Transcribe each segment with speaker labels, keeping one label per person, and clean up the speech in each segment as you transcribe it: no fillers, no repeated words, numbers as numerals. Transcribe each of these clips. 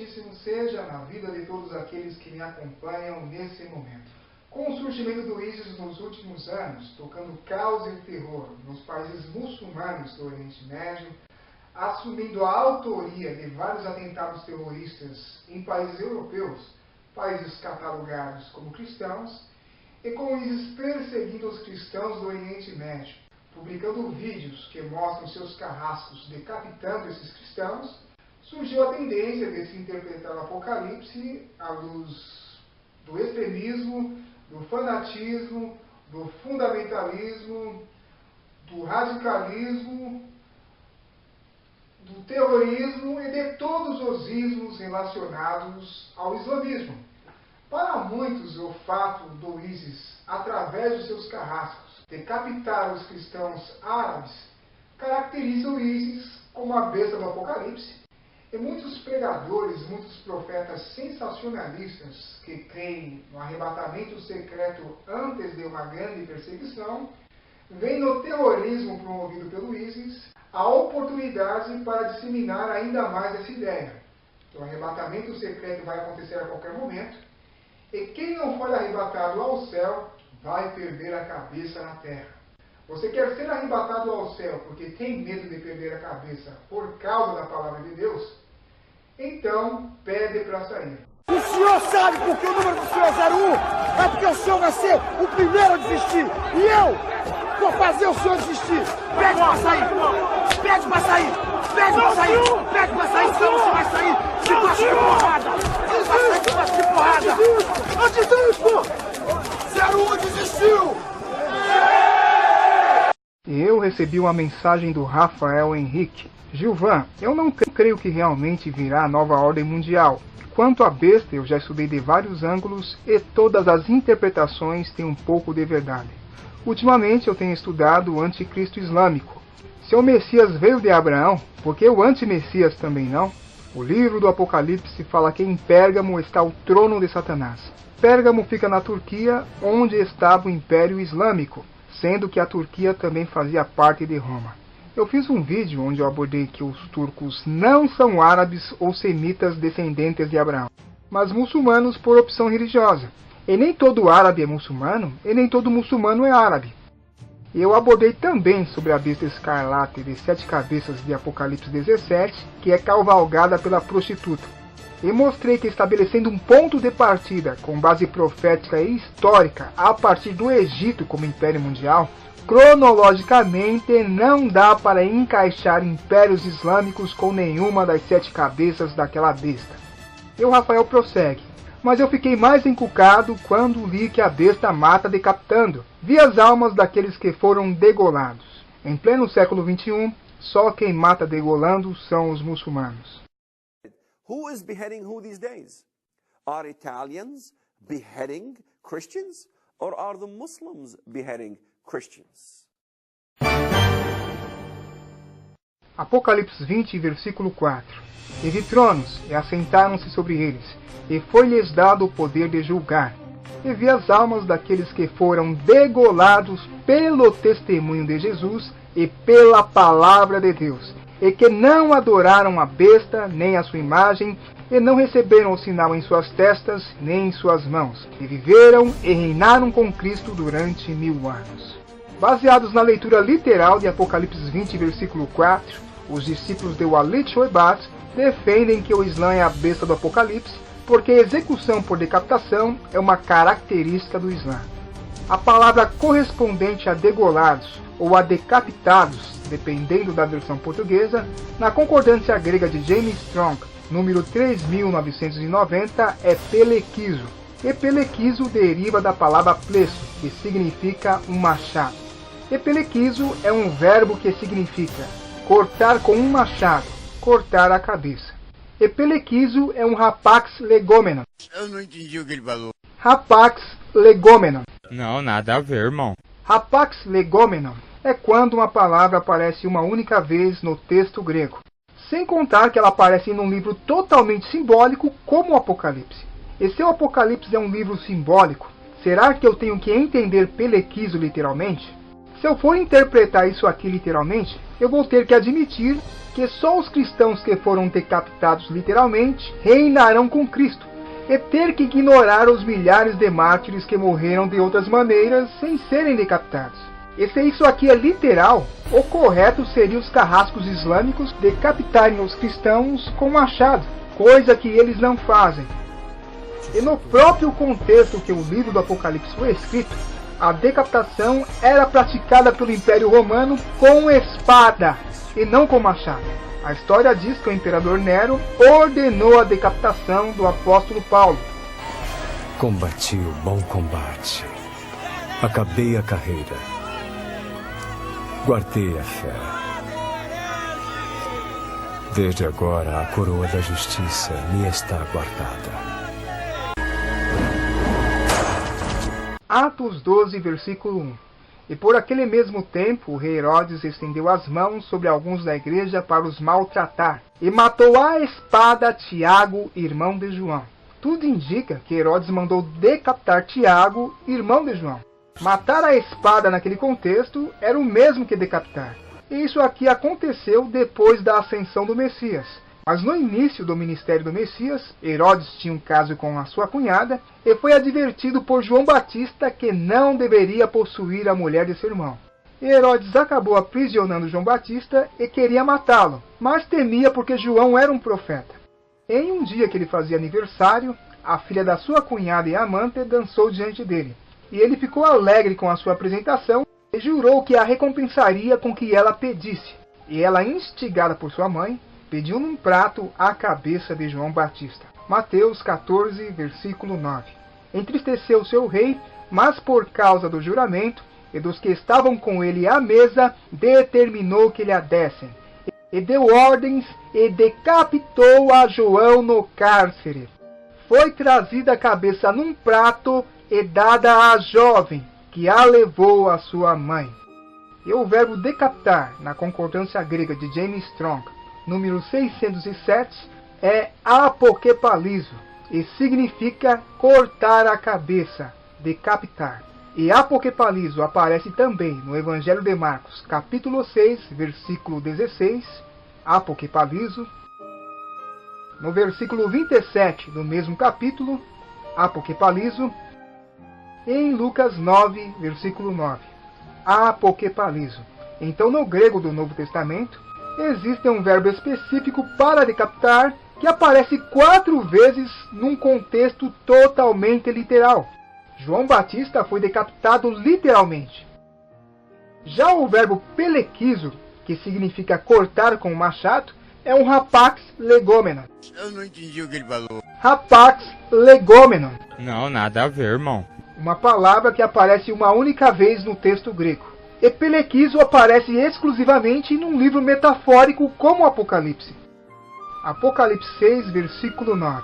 Speaker 1: Santíssimo seja na vida de todos aqueles que me acompanham nesse momento. Com o surgimento do ISIS nos últimos anos, tocando caos e terror nos países muçulmanos do Oriente Médio, assumindo a autoria de vários atentados terroristas em países europeus, países catalogados como cristãos, e com o ISIS perseguindo os cristãos do Oriente Médio, publicando vídeos que mostram seus carrascos decapitando esses cristãos, surgiu a tendência de se interpretar o Apocalipse à luz do extremismo, do fanatismo, do fundamentalismo, do radicalismo, do terrorismo e de todos os ismos relacionados ao islamismo. Para muitos, o fato do ISIS, através dos seus carrascos, decapitar os cristãos árabes, caracteriza o ISIS como a besta do Apocalipse. E muitos pregadores, muitos profetas sensacionalistas que creem no arrebatamento secreto antes de uma grande perseguição, veem no terrorismo promovido pelo ISIS a oportunidade para disseminar ainda mais essa ideia. O arrebatamento secreto vai acontecer a qualquer momento, e quem não for arrebatado ao céu vai perder a cabeça na terra. Você quer ser arrebatado ao céu porque tem medo de perder a cabeça por causa da palavra de Deus? Então, pede para sair.
Speaker 2: O senhor sabe por que o número do senhor é 01? É porque o senhor vai ser o primeiro a desistir. E eu vou fazer o senhor desistir. Pede para sair. Pede para sair. Pede para sair. Pede para sair, senão você vai sair debaixo de porrada. Você vai sair debaixo de porrada. Eu desisto. 01 desistiu.
Speaker 1: Eu recebi uma mensagem do Rafael Henrique. Gilvan, eu não creio que realmente virá a nova ordem mundial. Quanto à besta, eu já estudei de vários ângulos e todas as interpretações têm um pouco de verdade. Ultimamente eu tenho estudado o anticristo islâmico. Se o Messias veio de Abraão, por que o anti-Messias também não? O livro do Apocalipse fala que em Pérgamo está o trono de Satanás. Pérgamo fica na Turquia, onde estava o Império Islâmico, sendo que a Turquia também fazia parte de Roma. Eu fiz um vídeo onde eu abordei que os turcos não são árabes ou semitas descendentes de Abraão, mas muçulmanos por opção religiosa. E nem todo árabe é muçulmano, e nem todo muçulmano é árabe. Eu abordei também sobre a besta escarlate de 7 cabeças de Apocalipse 17, que é cavalgada pela prostituta. E mostrei que estabelecendo um ponto de partida com base profética e histórica a partir do Egito como Império Mundial, cronologicamente não dá para encaixar impérios islâmicos com nenhuma das 7 cabeças daquela besta. E o Rafael prossegue. Mas eu fiquei mais encucado quando li que a besta mata decapitando. Vi as almas daqueles que foram degolados. Em pleno século XXI, só quem mata degolando são os muçulmanos.
Speaker 3: Who is beheading who these days? Are Italians beheading Christians? Or are the Muslims beheading Christians?
Speaker 1: Apocalipse 20, versículo 4. E vi tronos, e assentaram-se sobre eles, e foi-lhes dado o poder de julgar. E vi as almas daqueles que foram degolados pelo testemunho de Jesus e pela palavra de Deus, e que não adoraram a besta, nem a sua imagem, e não receberam o sinal em suas testas, nem em suas mãos, e viveram e reinaram com Cristo durante 1000 anos. Baseados na leitura literal de Apocalipse 20, versículo 4, os discípulos de Walid Shoebat defendem que o Islã é a besta do Apocalipse, porque a execução por decapitação é uma característica do Islã. A palavra correspondente a degolados ou a decapitados, dependendo da versão portuguesa, na concordância grega de James Strong, número 3990, é pelequizo. E pelequizo deriva da palavra plesso, que significa um machado. E pelequizo é um verbo que significa cortar com um machado, cortar a cabeça. E pelequizo é um rapax legomenon.
Speaker 4: Eu não entendi o que ele falou.
Speaker 1: Rapax legomenon.
Speaker 5: Não, nada a ver, irmão.
Speaker 1: Rapax legomenon é quando uma palavra aparece uma única vez no texto grego. Sem contar que ela aparece em um livro totalmente simbólico como o Apocalipse. E se o Apocalipse é um livro simbólico, será que eu tenho que entender pelequizo literalmente? Se eu for interpretar isso aqui literalmente, eu vou ter que admitir que só os cristãos que foram decapitados literalmente reinarão com Cristo, e ter que ignorar os milhares de mártires que morreram de outras maneiras sem serem decapitados. E se isso aqui é literal, o correto seria os carrascos islâmicos decapitarem os cristãos com machado, coisa que eles não fazem. E no próprio contexto que o livro do Apocalipse foi escrito, a decapitação era praticada pelo Império Romano com espada e não com machado. A história diz que o imperador Nero ordenou a decapitação do apóstolo Paulo.
Speaker 6: Combati o bom combate. Acabei a carreira. Guardei a fé. Desde agora a coroa da justiça me está guardada.
Speaker 1: Atos 12, versículo 1. E por aquele mesmo tempo o rei Herodes estendeu as mãos sobre alguns da igreja para os maltratar, e matou à espada Tiago, irmão de João. Tudo indica que Herodes mandou decapitar Tiago, irmão de João. Matar à espada naquele contexto era o mesmo que decapitar. E isso aqui aconteceu depois da ascensão do Messias. Mas no início do ministério do Messias, Herodes tinha um caso com a sua cunhada e foi advertido por João Batista que não deveria possuir a mulher de seu irmão. E Herodes acabou aprisionando João Batista e queria matá-lo, mas temia porque João era um profeta. Em um dia que ele fazia aniversário, a filha da sua cunhada e amante dançou diante dele. E ele ficou alegre com a sua apresentação e jurou que a recompensaria com que ela pedisse. E ela, instigada por sua mãe, pediu num prato a cabeça de João Batista. Mateus 14, versículo 9. Entristeceu seu rei, mas por causa do juramento e dos que estavam com ele à mesa, determinou que lhe a dessem. E deu ordens e decapitou a João no cárcere. Foi trazida a cabeça num prato e dada à jovem, que a levou à sua mãe. E o verbo decapitar, na concordância grega de James Strong, número 607, é apokepalizo, e significa cortar a cabeça, decapitar. E apokepalizo aparece também no Evangelho de Marcos, capítulo 6, versículo 16, apokepalizo. No versículo 27 do mesmo capítulo, apokepalizo. E em Lucas 9, versículo 9, apokepalizo. Então, no grego do Novo Testamento, existe um verbo específico para decapitar que aparece 4 vezes num contexto totalmente literal. João Batista foi decapitado literalmente. Já o verbo pelequizo, que significa cortar com o machado, é um rapax legomenon.
Speaker 4: Eu não entendi o que ele falou.
Speaker 1: Rapax legomenon.
Speaker 5: Não, nada a ver, irmão.
Speaker 1: Uma palavra que aparece uma única vez no texto grego. E pelequizo aparece exclusivamente num livro metafórico como o Apocalipse. Apocalipse 6, versículo 9.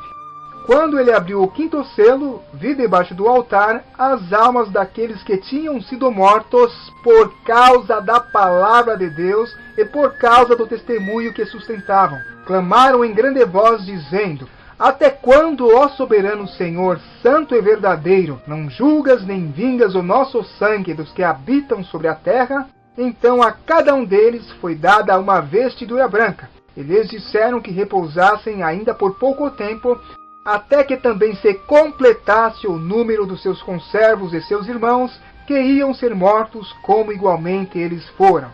Speaker 1: Quando ele abriu o 5º selo, vi debaixo do altar as almas daqueles que tinham sido mortos por causa da palavra de Deus e por causa do testemunho que sustentavam. Clamaram em grande voz, dizendo: Até quando, ó soberano Senhor, santo e verdadeiro, não julgas nem vingas o nosso sangue dos que habitam sobre a terra? Então a cada um deles foi dada uma vestidura branca. E lhes disseram que repousassem ainda por pouco tempo, até que também se completasse o número dos seus conservos e seus irmãos, que iam ser mortos como igualmente eles foram.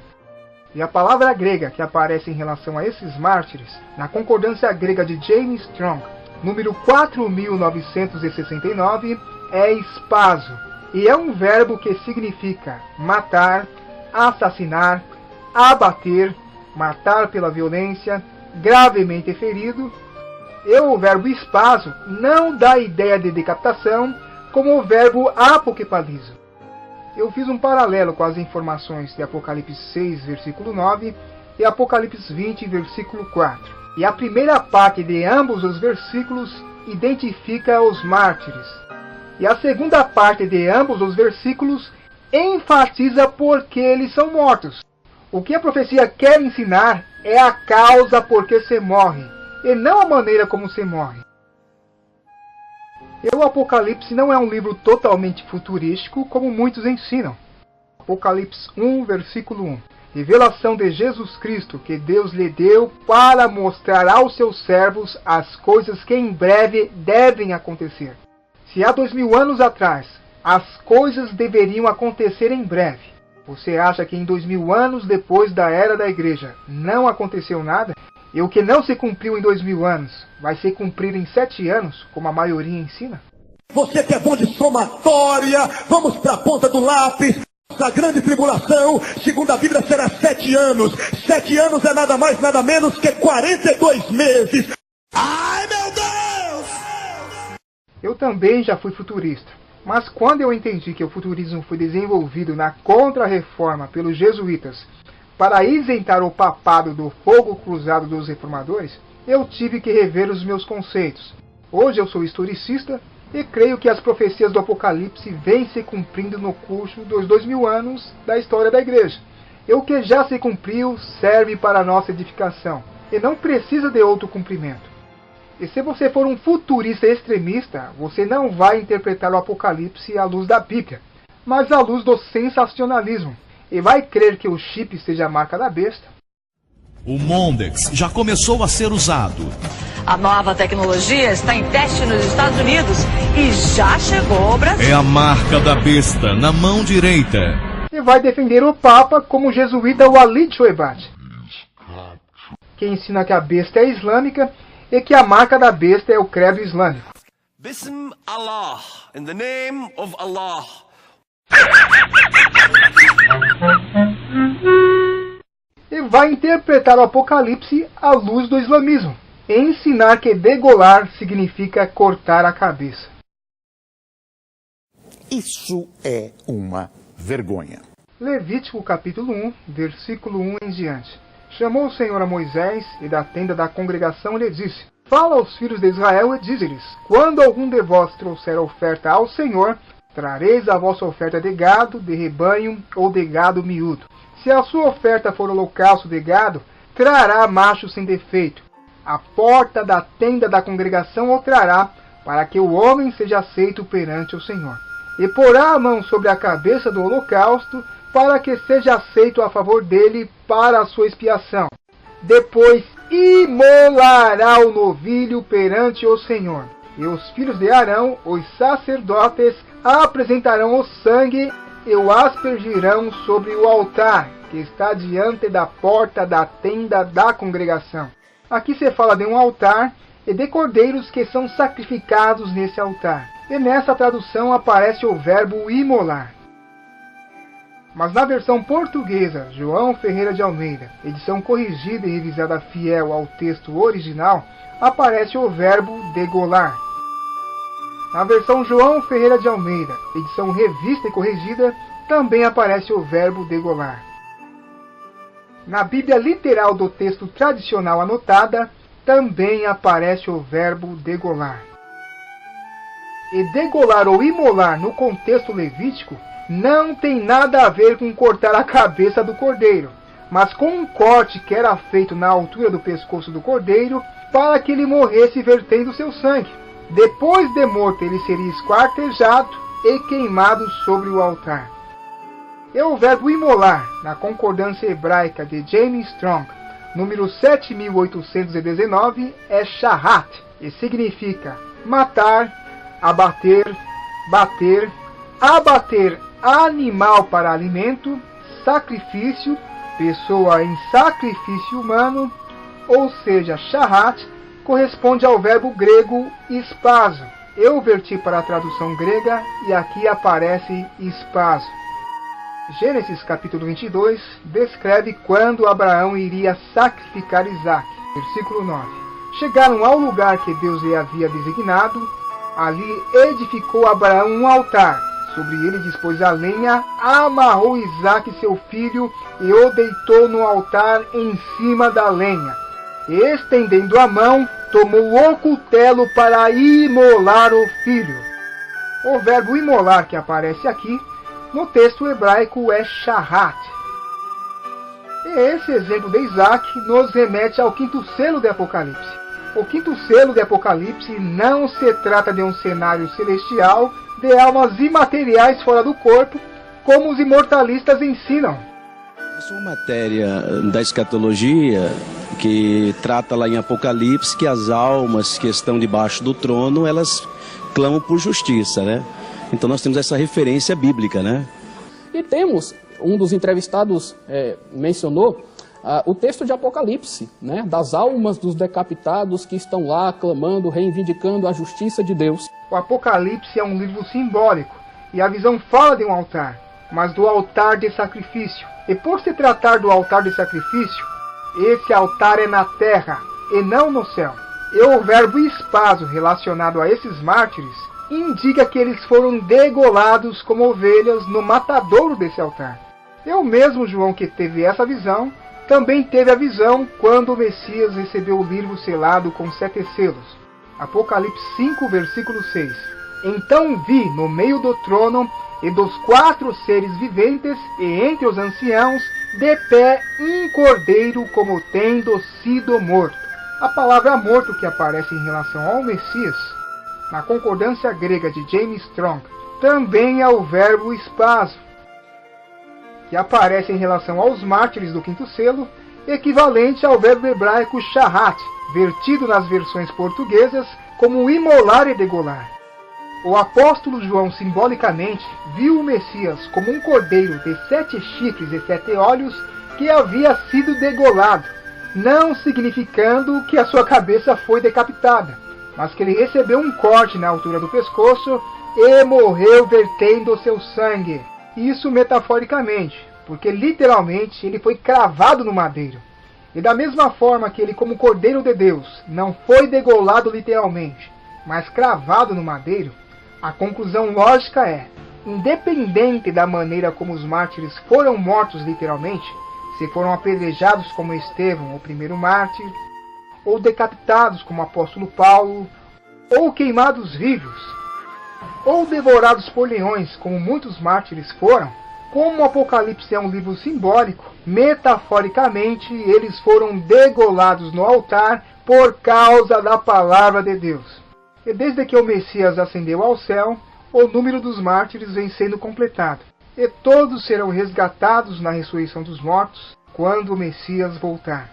Speaker 1: E a palavra grega que aparece em relação a esses mártires, na concordância grega de James Strong, número 4969, é espaso, e é um verbo que significa matar, assassinar, abater, matar pela violência, gravemente ferido. E o verbo espaso não dá ideia de decapitação, como o verbo apokepalizo. Eu fiz um paralelo com as informações de Apocalipse 6, versículo 9, e Apocalipse 20, versículo 4. E a primeira parte de ambos os versículos identifica os mártires. E a segunda parte de ambos os versículos enfatiza porque eles são mortos. O que a profecia quer ensinar é a causa por que se morre, e não a maneira como se morre. E o Apocalipse não é um livro totalmente futurístico, como muitos ensinam. Apocalipse 1, versículo 1. revelação de Jesus Cristo que Deus lhe deu para mostrar aos seus servos as coisas que em breve devem acontecer. Se há 2000 anos atrás as coisas deveriam acontecer em breve, você acha que em 2000 anos depois da era da igreja não aconteceu nada? E o que não se cumpriu em 2000 anos vai se cumprir em 7 anos, como a maioria ensina?
Speaker 2: Você que é bom de somatória, vamos para a ponta do lápis. A grande tribulação, segundo a Bíblia, será 7 anos. 7 anos é nada mais, nada menos que 42 meses. Ai, meu Deus!
Speaker 1: Eu também já fui futurista. Mas quando eu entendi que o futurismo foi desenvolvido na Contra-Reforma pelos jesuítas para isentar o papado do fogo cruzado dos reformadores, eu tive que rever os meus conceitos. Hoje eu sou historicista e creio que as profecias do Apocalipse vêm se cumprindo no curso dos 2000 anos da história da igreja. E o que já se cumpriu serve para a nossa edificação, e não precisa de outro cumprimento. E se você for um futurista extremista, você não vai interpretar o Apocalipse à luz da Bíblia, mas à luz do sensacionalismo, e vai crer que o chip seja a marca da besta.
Speaker 7: O Mondex já começou a ser usado.
Speaker 8: A nova tecnologia está em teste nos Estados Unidos e já chegou ao Brasil.
Speaker 7: É a marca da besta na mão direita.
Speaker 1: E vai defender o Papa como o jesuíta Walid Shoebat, que ensina que a besta é islâmica e que a marca da besta é o credo islâmico.
Speaker 3: Bism Allah, in the name of Allah.
Speaker 1: E vai interpretar o Apocalipse à luz do islamismo, e ensinar que degolar significa cortar a cabeça.
Speaker 9: Isso é uma vergonha.
Speaker 1: Levítico capítulo 1, versículo 1 em diante. Chamou o Senhor a Moisés, e da tenda da congregação lhe disse: Fala aos filhos de Israel e dize-lhes: Quando algum de vós trouxer oferta ao Senhor, trareis a vossa oferta de gado, de rebanho ou de gado miúdo. Se a sua oferta for holocausto de gado, trará macho sem defeito. A porta da tenda da congregação o trará, para que o homem seja aceito perante o Senhor. E porá a mão sobre a cabeça do holocausto, para que seja aceito a favor dele para a sua expiação. Depois imolará o novilho perante o Senhor. E os filhos de Arão, os sacerdotes, apresentarão o sangue e o aspergirão sobre o altar, que está diante da porta da tenda da congregação. Aqui se fala de um altar e de cordeiros que são sacrificados nesse altar. E nessa tradução aparece o verbo imolar. Mas na versão portuguesa, João Ferreira de Almeida, edição corrigida e revisada fiel ao texto original, aparece o verbo degolar. Na versão João Ferreira de Almeida, edição revista e corrigida, também aparece o verbo degolar. Na Bíblia literal do texto tradicional anotada, também aparece o verbo degolar. E degolar ou imolar no contexto levítico não tem nada a ver com cortar a cabeça do cordeiro, mas com um corte que era feito na altura do pescoço do cordeiro para que ele morresse vertendo seu sangue. Depois de morto, ele seria esquartejado e queimado sobre o altar. E o verbo imolar, na concordância hebraica de James Strong, número 7819, é shahat, e significa matar, abater, bater, abater animal para alimento, sacrifício, pessoa em sacrifício humano, ou seja, shahat, corresponde ao verbo grego espaso. Eu verti para a tradução grega e aqui aparece espaso. Gênesis capítulo 22 descreve quando Abraão iria sacrificar Isaque. Versículo 9. Chegaram ao lugar que Deus lhe havia designado. Ali edificou Abraão um altar. Sobre ele dispôs a lenha, amarrou Isaque seu filho e o deitou no altar em cima da lenha. E, estendendo a mão, tomou o cutelo para imolar o filho. O verbo imolar que aparece aqui no texto hebraico é shahat. E esse exemplo de Isaque nos remete ao quinto selo de Apocalipse. O quinto selo de Apocalipse não se trata de um cenário celestial de almas imateriais fora do corpo, como os imortalistas ensinam.
Speaker 10: Essa é uma matéria da escatologia que trata lá em Apocalipse que as almas que estão debaixo do trono, elas clamam por justiça, né? Então nós temos essa referência bíblica, né?
Speaker 11: E temos, um dos entrevistados mencionou, o texto de Apocalipse, né? Das almas dos decapitados que estão lá clamando, reivindicando a justiça de Deus.
Speaker 1: O Apocalipse é um livro simbólico, e a visão fala de um altar, mas do altar de sacrifício. E por se tratar do altar de sacrifício, esse altar é na terra, e não no céu. E o verbo espaso relacionado a esses mártires indica que eles foram degolados como ovelhas no matadouro desse altar. E o mesmo João que teve essa visão, também teve a visão quando o Messias recebeu o livro selado com 7 selos. Apocalipse 5, versículo 6. Então vi no meio do trono e dos 4 seres viventes e entre os anciãos, de pé um cordeiro como tendo sido morto. A palavra morto que aparece em relação ao Messias, na concordância grega de James Strong, também é o verbo espaso, que aparece em relação aos mártires do 5º selo, equivalente ao verbo hebraico shahat, vertido nas versões portuguesas como imolar e degolar. O apóstolo João simbolicamente viu o Messias como um cordeiro de 7 chifres e 7 olhos que havia sido degolado, não significando que a sua cabeça foi decapitada, mas que ele recebeu um corte na altura do pescoço e morreu vertendo o seu sangue. Isso metaforicamente, porque literalmente ele foi cravado no madeiro. E da mesma forma que ele, como Cordeiro de Deus, não foi degolado literalmente, mas cravado no madeiro, a conclusão lógica é, independente da maneira como os mártires foram mortos literalmente, se foram apedrejados como Estevão, o primeiro mártir, ou decapitados como o apóstolo Paulo, ou queimados vivos, ou devorados por leões, como muitos mártires foram, como o Apocalipse é um livro simbólico, metaforicamente eles foram degolados no altar por causa da palavra de Deus. E desde que o Messias ascendeu ao céu, o número dos mártires vem sendo completado, e todos serão resgatados na ressurreição dos mortos, quando o Messias voltar.